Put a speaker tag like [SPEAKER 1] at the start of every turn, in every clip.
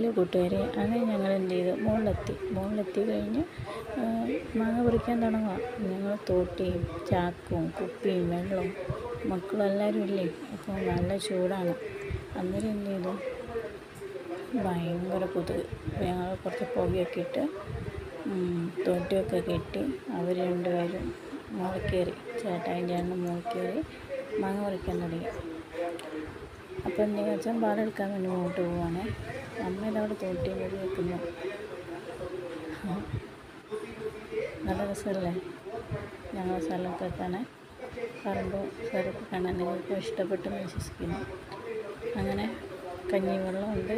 [SPEAKER 1] Hello കൂട്ടുകാരെ, അങ്ങനെ ഞങ്ങൾ എന്ത് ചെയ്തു, മുകളിലെത്തി കഴിഞ്ഞ് മാങ്ങ പറിക്കാൻ തുടങ്ങുക. ഞങ്ങൾ തോട്ടിയും ചാക്കും കുപ്പിയും വെള്ളവും മക്കളും എല്ലാവരും ഇല്ലേ. അപ്പോൾ നല്ല ചൂടാണ്. അന്നേരം എന്ത് ചെയ്തു, ഭയങ്കര കൊതുക്. ഞങ്ങൾ കുറച്ച് പുകയൊക്കെ ഇട്ട് തോട്ടിയൊക്കെ കെട്ടി അവർ രണ്ടുപേരും മുകളിൽ കയറി, ചേട്ടായും ചേട്ടനും മുകളിൽ കയറി മാങ്ങ പറിക്കാൻ തുടങ്ങി. അപ്പോൾ എന്തെങ്കിലും വെച്ചാൽ പാലെടുക്കാൻ വേണ്ടി മുന്നോട്ട് പോവുകയാണ്. അമ്മയുടെ അവിടെ തോട്ടിയും വഴി വെക്കുന്നു. നല്ല രസമല്ലേ ഞങ്ങളുടെ സ്ഥലമൊക്കെ കാണാൻ, പറമ്പ് സ്ഥലമൊക്കെ കാണാൻ. നിങ്ങൾക്ക് ഇഷ്ടപ്പെട്ടെന്ന് വിശ്വസിക്കുന്നു. അങ്ങനെ കഞ്ഞിവെള്ളമുണ്ട്,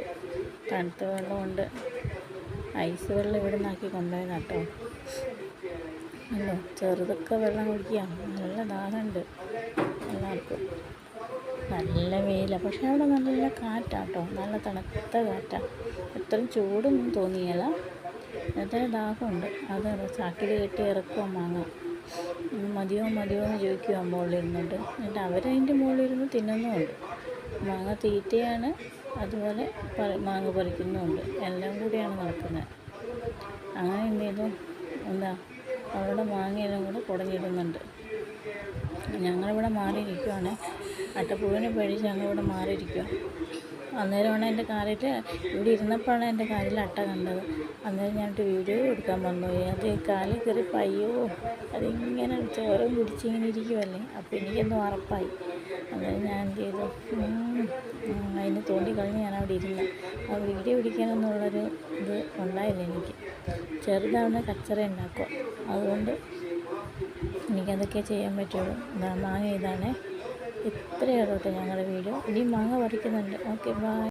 [SPEAKER 1] തണുത്ത വെള്ളമുണ്ട്. ഐസ് വെള്ളം ഇവിടെ നിന്നാക്കി കൊണ്ടുപോയതാണ് കേട്ടോ. അല്ലോ ചെറുതൊക്കെ വെള്ളം കുടിക്കാം. നല്ല ദാഹമുണ്ട് എല്ലാവർക്കും. നല്ല വെയിലാണ്, പക്ഷേ അവിടെ നല്ല കാറ്റാട്ടോ, നല്ല തണുത്ത കാറ്റാണ്. എത്രയും ചൂടൊന്നും തോന്നിയില്ല. എത്ര ദാഹമുണ്ട്. അത് ചാക്കിൽ കെട്ടി ഇറക്കുക മാങ്ങ. മതിയോ എന്ന് ചോദിക്കുക മുകളിലിരുന്നുണ്ട്. എന്നിട്ട് അവരതിൻ്റെ മുകളിലിരുന്ന് തിന്നുന്നുമുണ്ട്. മാങ്ങ തീറ്റയാണ്, അതുപോലെ മാങ്ങ പറിക്കുന്നുമുണ്ട്. എല്ലാം കൂടിയാണ് നടക്കുന്നത്. അങ്ങനെ എന്ത് ചെയ്തു, അവരുടെ മാങ്ങയെല്ലാം കൂടെ കുടഞ്ഞിടുന്നുണ്ട്. ഞങ്ങളിവിടെ മാറിയിരിക്കുവാണ്. അട്ടപ്പൂവിനെ പേടിച്ച് ഞങ്ങളിവിടെ മാറിയിരിക്കുക. അന്നേരമാണ് എൻ്റെ കാലിൽ, ഇവിടെ ഇരുന്നപ്പോഴാണ് എൻ്റെ കാലിൽ അട്ട കണ്ടത്. അന്നേരം ഞാനിട്ട് വീഡിയോ എടുക്കാൻ വന്നുപോയി. അത് കാലിൽ കയറി പയ്യോ, അതിങ്ങനെ ചോരം കുടിച്ചിങ്ങനെ ഇരിക്കുമല്ലേ. അപ്പോൾ എനിക്കൊന്നും ഉറപ്പായി. അന്നേരം ഞാൻ എന്ത് ചെയ്തു, അതിന് തോണ്ടിക്കളഞ്ഞ് ഞാൻ അവിടെ ഇരുന്നു. ആ വീഡിയോ പിടിക്കാനെന്നുള്ളൊരു ഇത് ഉണ്ടായില്ല എനിക്ക്. ചെറുതാണ് കച്ചറ ഉണ്ടാക്കുക, അതുകൊണ്ട് എനിക്കതൊക്കെ ചെയ്യാൻ പറ്റുള്ളൂ. മാങ്ങ ഇതാണ്. ഇത്രയേ ഉള്ളൂ കേട്ടോ ഞങ്ങളുടെ വീഡിയോ. ഇനി മാങ്ങ പറിക്കുന്നുണ്ട്. Okay, by.